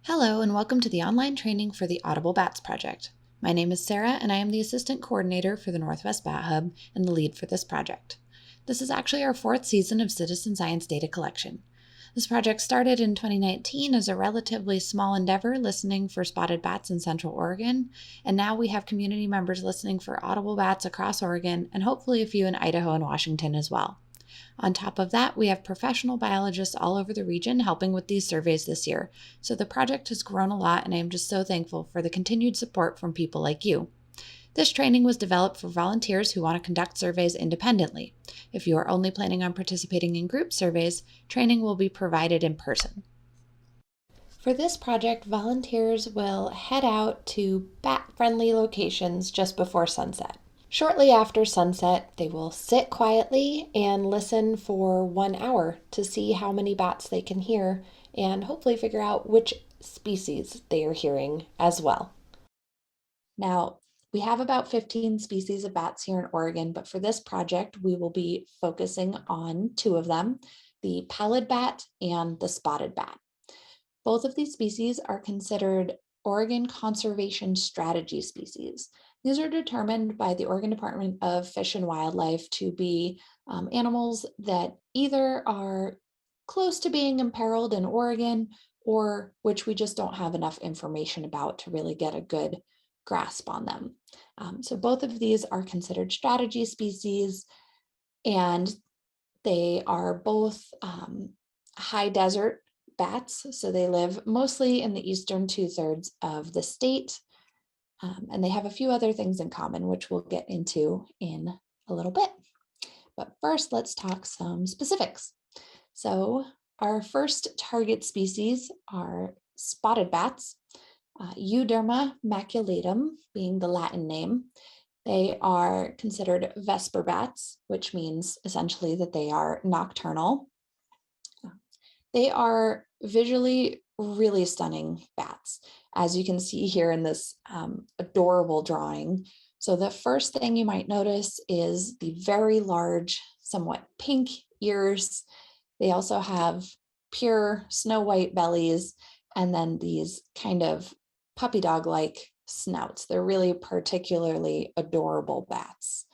Hello and welcome to the online training for the Audible Bats project. My name is Sarah and I am the assistant coordinator for the Northwest Bat Hub and the lead for this project. This is actually our fourth season of citizen science data collection. This project started in 2019 as a relatively small endeavor listening for spotted bats in Central Oregon, and now we have community members listening for audible bats across Oregon and hopefully a few in Idaho and Washington as well. On top of that, we have professional biologists all over the region helping with these surveys this year. So the project has grown a lot, and I am just so thankful for the continued support from people like you. This training was developed for volunteers who want to conduct surveys independently. If you are only planning on participating in group surveys, training will be provided in person. For this project, volunteers will head out to bat-friendly locations just before sunset. Shortly after sunset, they will sit quietly and listen for 1 hour to see how many bats they can hear and hopefully figure out which species they are hearing as well. Now, we have about 15 species of bats here in Oregon, but for this project, we will be focusing on two of them, the pallid bat and the spotted bat. Both of these species are considered Oregon Conservation Strategy species. These are determined by the Oregon Department of Fish and Wildlife to be animals that either are close to being imperiled in Oregon or which we just don't have enough information about to really get a good grasp on them. So both of these are considered strategy species, and they are both high desert bats, so they live mostly in the eastern 2/3 of the state, and they have a few other things in common, which we'll get into in a little bit. But first, let's talk some specifics. So our first target species are spotted bats, Euderma maculatum being the Latin name. They are considered vesper bats, which means essentially that they are nocturnal. They are visually really stunning bats, as you can see here in this adorable drawing. So the first thing you might notice is the very large, somewhat pink ears. They also have pure snow white bellies, and then these kind of puppy dog-like snouts. They're really particularly adorable bats.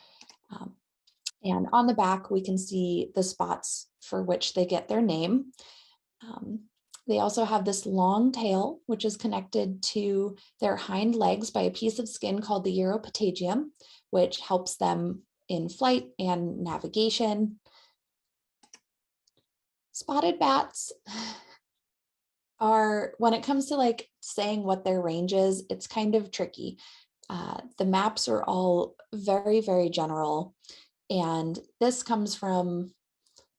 And on the back, we can see the spots for which they get their name. They also have this long tail, which is connected to their hind legs by a piece of skin called the uropatagium, which helps them in flight and navigation. Spotted bats are, when it comes to like saying what their range is, it's kind of tricky. The maps are all very, very general, and this comes from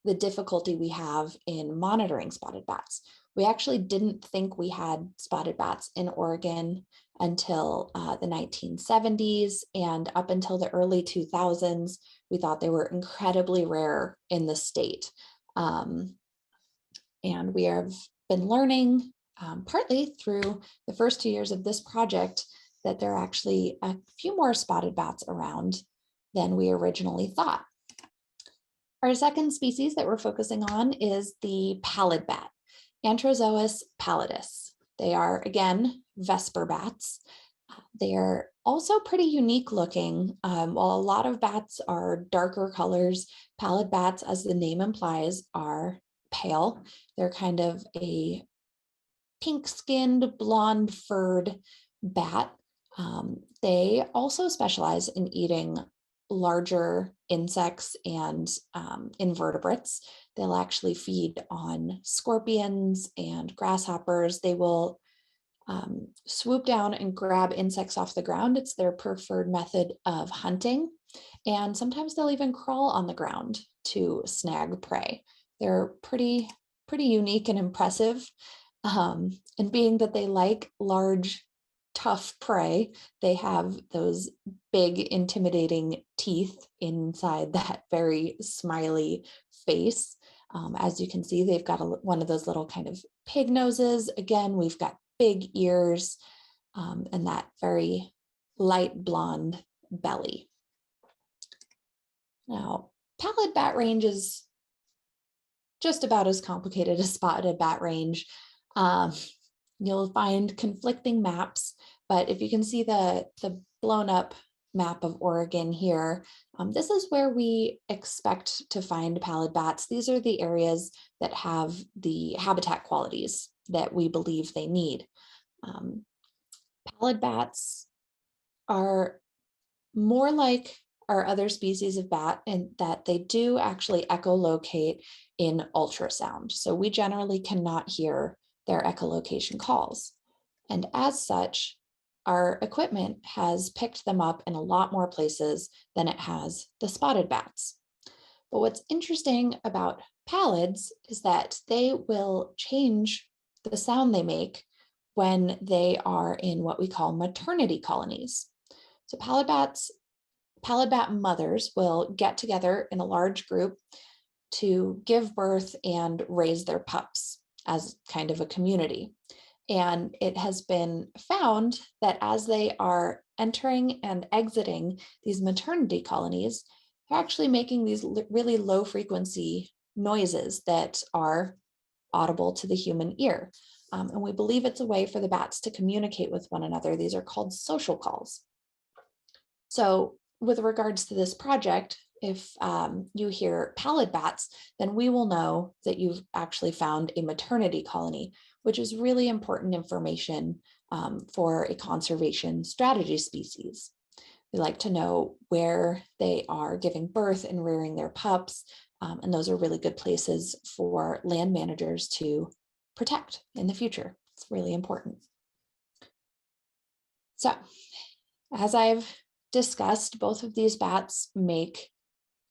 the difficulty we have in monitoring spotted bats. We actually didn't think we had spotted bats in Oregon until the 1970s, and up until the early 2000s, we thought they were incredibly rare in the state. And we have been learning, partly through the first 2 years of this project, that there are actually a few more spotted bats around than we originally thought. Our second species that we're focusing on is the pallid bat, Antrozoa pallidus. They are, again, vesper bats. They are also pretty unique looking. While a lot of bats are darker colors, pallid bats, as the name implies, are pale. They're kind of a pink-skinned, blonde-furred bat. They also specialize in eating larger insects and invertebrates. They'll actually feed on scorpions and grasshoppers. They will swoop down and grab insects off the ground. It's their preferred method of hunting. And sometimes they'll even crawl on the ground to snag prey. They're pretty unique and impressive. And being that they like large, tough prey, they have those big, intimidating teeth inside that very smiley face. As you can see, they've got one of those little kind of pig noses. Again, we've got big ears and that very light blonde belly. Now, pallid bat range is just about as complicated as spotted bat range. You'll find conflicting maps, but if you can see the blown up map of Oregon here, this is where we expect to find pallid bats. These are the areas that have the habitat qualities that we believe they need. Pallid bats are more like our other species of bat in that they do actually echolocate in ultrasound. So we generally cannot hear their echolocation calls. And as such, our equipment has picked them up in a lot more places than it has the spotted bats. But what's interesting about pallids is that they will change the sound they make when they are in what we call maternity colonies. So pallid bat mothers will get together in a large group to give birth and raise their pups as kind of a community. And it has been found that as they are entering and exiting these maternity colonies, they're actually making these really low frequency noises that are audible to the human ear. And we believe it's a way for the bats to communicate with one another. These are called social calls. So with regards to this project, if you hear pallid bats, then we will know that you've actually found a maternity colony, which is really important information for a conservation strategy species. We like to know where they are giving birth and rearing their pups, and those are really good places for land managers to protect in the future. It's really important. So, as I've discussed, both of these bats make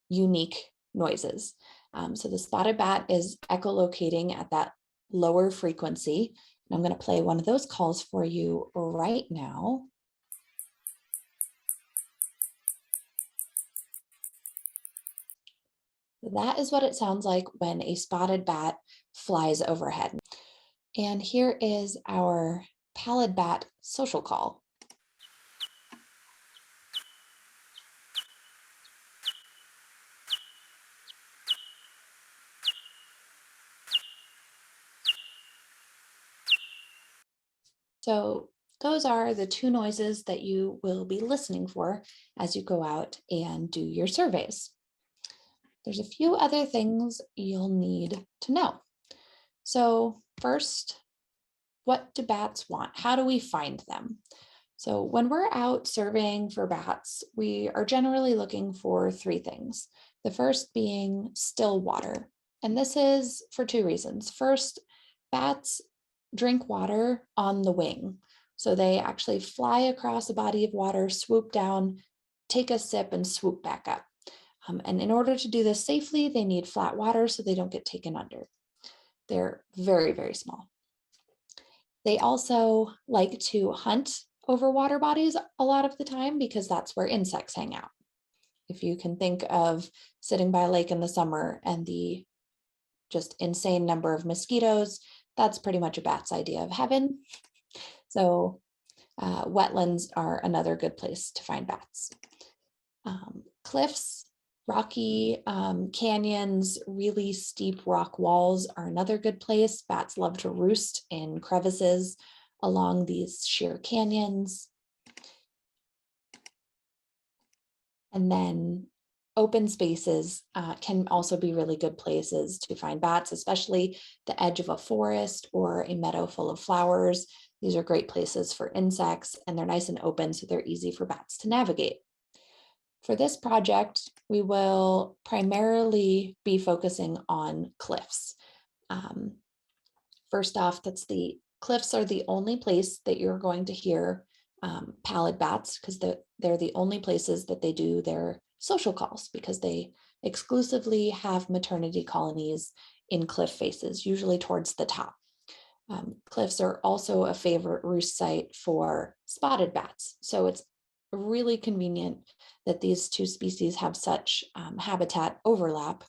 unique noises. So the spotted bat is echolocating at that lower frequency. And I'm going to play one of those calls for you right now. That is what it sounds like when a spotted bat flies overhead. And here is our pallid bat social call. So those are the two noises that you will be listening for as you go out and do your surveys. There's a few other things you'll need to know. So first, what do bats want? How do we find them? So when we're out surveying for bats, we are generally looking for three things. The first being still water. And this is for two reasons. First, bats drink water on the wing. So they actually fly across a body of water, swoop down, take a sip, and swoop back up. And in order to do this safely, they need flat water so they don't get taken under. They're very, very small. They also like to hunt over water bodies a lot of the time because that's where insects hang out. If you can think of sitting by a lake in the summer and the just insane number of mosquitoes, that's pretty much a bat's idea of heaven. So wetlands are another good place to find bats. Cliffs, rocky canyons, really steep rock walls are another good place. Bats love to roost in crevices along these sheer canyons. And then open spaces can also be really good places to find bats, especially the edge of a forest or a meadow full of flowers. These are great places for insects, and they're nice and open, so they're easy for bats to navigate. For this project, we will primarily be focusing on cliffs. First off, the cliffs are the only place that you're going to hear pallid bats because they're the only places that they do their social calls because they exclusively have maternity colonies in cliff faces, usually towards the top. Cliffs are also a favorite roost site for spotted bats. So it's really convenient that these two species have such habitat overlap.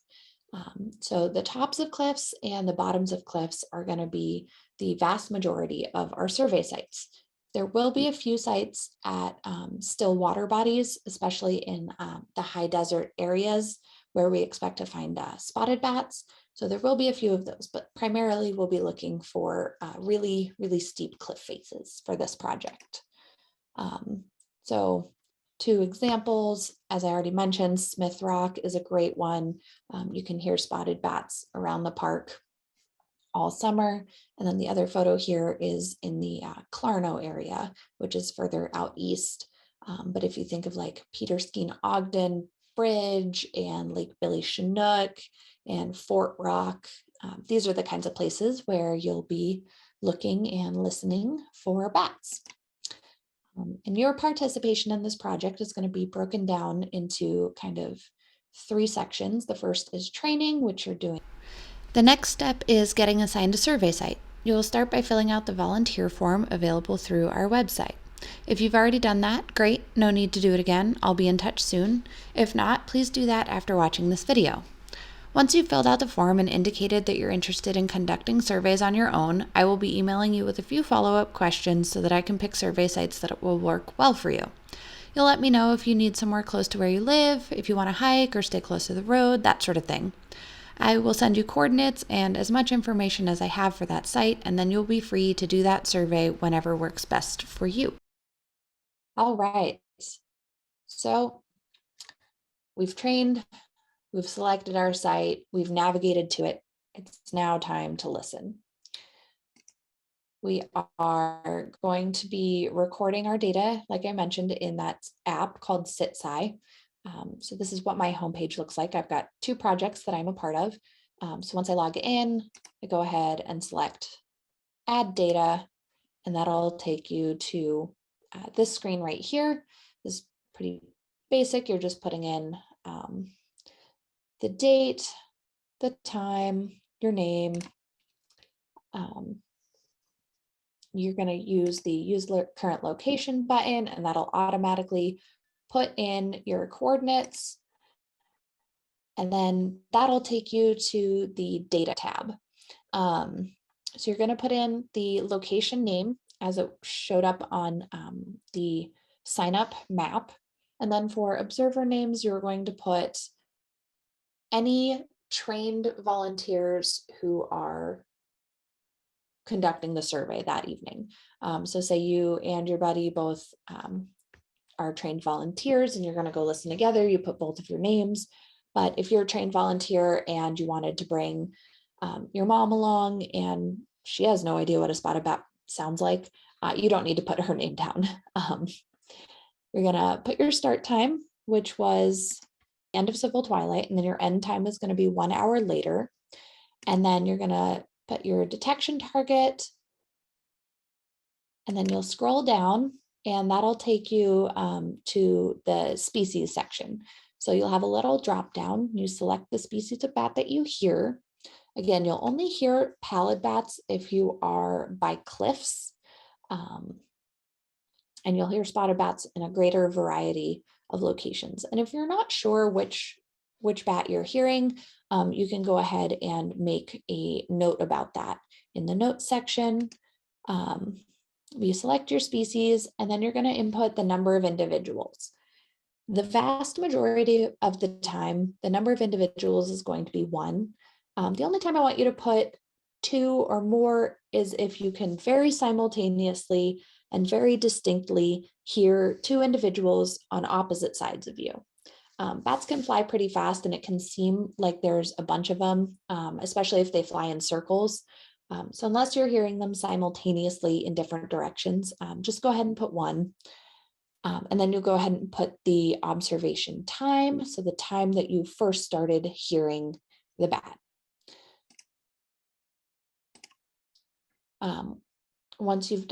So the tops of cliffs and the bottoms of cliffs are going to be the vast majority of our survey sites. There will be a few sites at still water bodies, especially in the high desert areas where we expect to find spotted bats. So there will be a few of those, but primarily we'll be looking for really, really steep cliff faces for this project. So 2 examples, as I already mentioned, Smith Rock is a great one. You can hear spotted bats around the park all summer. And then the other photo here is in the Clarno area, which is further out east. But if you think of like Peterskeen Ogden Bridge and Lake Billy Chinook and Fort Rock, these are the kinds of places where you'll be looking and listening for bats. And your participation in this project is going to be broken down into kind of 3 sections. The first is training, which you're doing. The next step is getting assigned a survey site. You'll start by filling out the volunteer form available through our website. If you've already done that, great, no need to do it again. I'll be in touch soon. If not, please do that after watching this video. Once you've filled out the form and indicated that you're interested in conducting surveys on your own, I will be emailing you with a few follow-up questions so that I can pick survey sites that will work well for you. You'll let me know if you need somewhere close to where you live, if you want to hike or stay close to the road, that sort of thing. I will send you coordinates and as much information as I have for that site, and then you'll be free to do that survey whenever works best for you. All right. So we've trained, we've selected our site, we've navigated to it. It's now time to listen. We are going to be recording our data, like I mentioned, in that app called SitSci. So this is what my homepage looks like. I've got 2 projects that I'm a part of. So once I log in, I go ahead and select Add Data, and that'll take you to this screen right here. This is pretty basic. You're just putting in the date, the time, your name. You're going to use the Use Current Location button, and that'll automatically put in your coordinates. And then that'll take you to the Data tab. So you're going to put in the location name as it showed up on the sign up map. And then for observer names, you're going to put any trained volunteers who are conducting the survey that evening. So say you and your buddy both are trained volunteers and you're going to go listen together, you put both of your names. But if you're a trained volunteer and you wanted to bring your mom along and she has no idea what a spotted bat sounds like, you don't need to put her name down. You're going to put your start time, which was end of civil twilight, and then your end time is going to be 1 hour later. And then you're going to put your detection target, and then you'll scroll down and that'll take you to the species section. So you'll have a little drop down. You select the species of bat that you hear. Again, you'll only hear pallid bats if you are by cliffs, and you'll hear spotted bats in a greater variety of locations. And if you're not sure which bat you're hearing, you can go ahead and make a note about that in the notes section. You select your species, and then you're going to input the number of individuals. The vast majority of the time, the number of individuals is going to be 1. The only time I want you to put 2 or more is if you can very simultaneously and very distinctly hear 2 individuals on opposite sides of you. Bats can fly pretty fast and it can seem like there's a bunch of them, especially if they fly in circles. So unless you're hearing them simultaneously in different directions, just go ahead and put 1. And then you'll go ahead and put the observation time. So the time that you first started hearing the bat. Once you've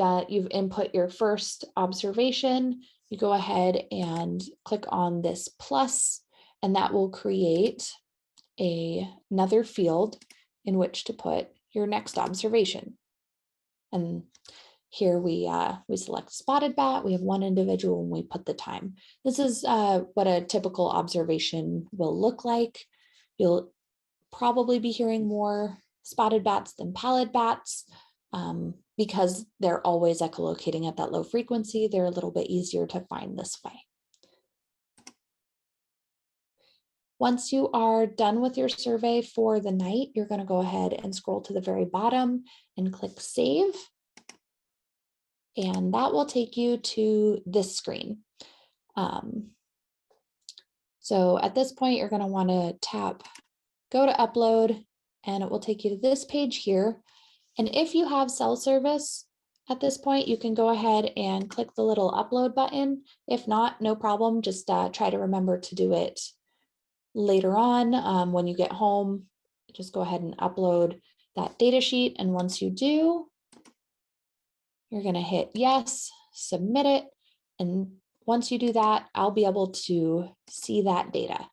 input your first observation, you go ahead and click on this plus, and that will create another field in which to put your next observation. And here we select spotted bat, we have 1 individual, and we put the time. This is what a typical observation will look like. You'll probably be hearing more spotted bats than pallid bats. Because they're always echolocating at that low frequency, they're a little bit easier to find this way. Once you are done with your survey for the night, you're going to go ahead and scroll to the very bottom and click Save. And that will take you to this screen. So at this point, you're going to want to tap Go to Upload, and it will take you to this page here. And if you have cell service at this point, you can go ahead and click the little upload button. If not, no problem. Just try to remember to do it later on when you get home. Just go ahead and upload that data sheet. And once you do, you're going to hit yes, submit it. And once you do that, I'll be able to see that data.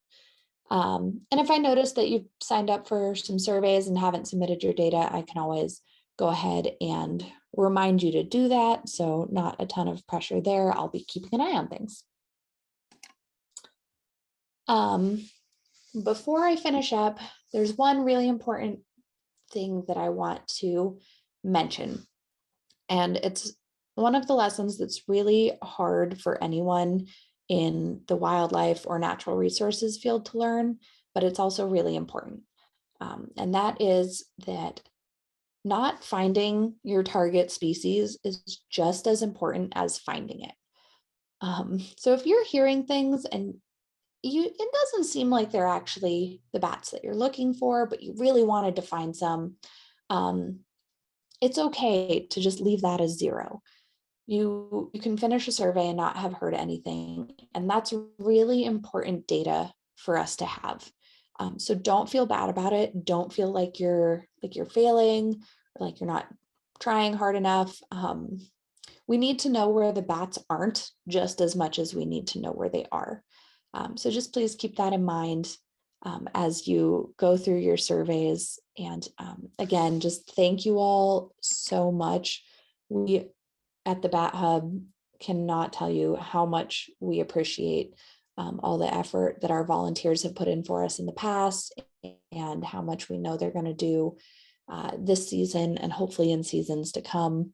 And if I notice that you've signed up for some surveys and haven't submitted your data, I can always go ahead and remind you to do that. So not a ton of pressure there. I'll be keeping an eye on things. Before I finish up, there's one really important thing that I want to mention. And it's one of the lessons that's really hard for anyone in the wildlife or natural resources field to learn, but it's also really important. And that is that not finding your target species is just as important as finding it. So if you're hearing things and it doesn't seem like they're actually the bats that you're looking for, but you really wanted to find some, it's okay to just leave that as 0. You can finish a survey and not have heard anything. And that's really important data for us to have. So don't feel bad about it. Don't feel like you're failing or like you're not trying hard enough. We need to know where the bats aren't just as much as we need to know where they are. So just please keep that in mind as you go through your surveys. And again, just thank you all so much. We at the Bat Hub cannot tell you how much we appreciate all the effort that our volunteers have put in for us in the past and how much we know they're going to do this season and hopefully in seasons to come.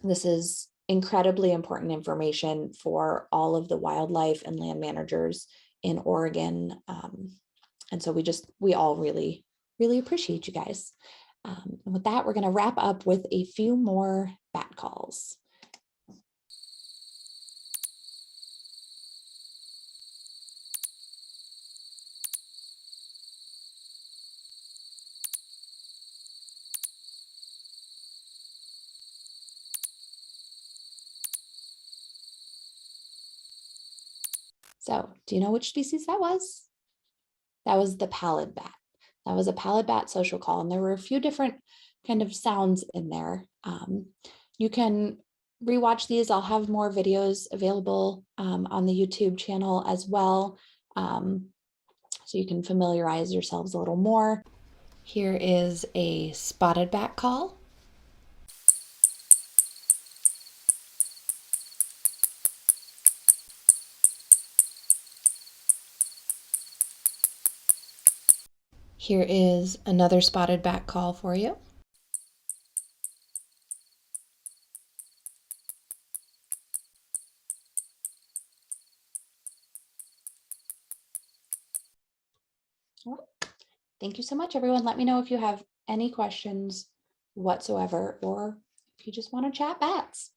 This is incredibly important information for all of the wildlife and land managers in Oregon. And so we all really, really appreciate you guys. And with that, we're going to wrap up with a few more bat calls. So do you know which species that was? That was the pallid bat. That was a pallid bat social call. And there were a few different kind of sounds in there. You can rewatch these. I'll have more videos available on the YouTube channel as well. So you can familiarize yourselves a little more. Here is a spotted bat call. Here is another spotted bat call for you. Well, thank you so much, everyone. Let me know if you have any questions whatsoever, or if you just want to chat bats.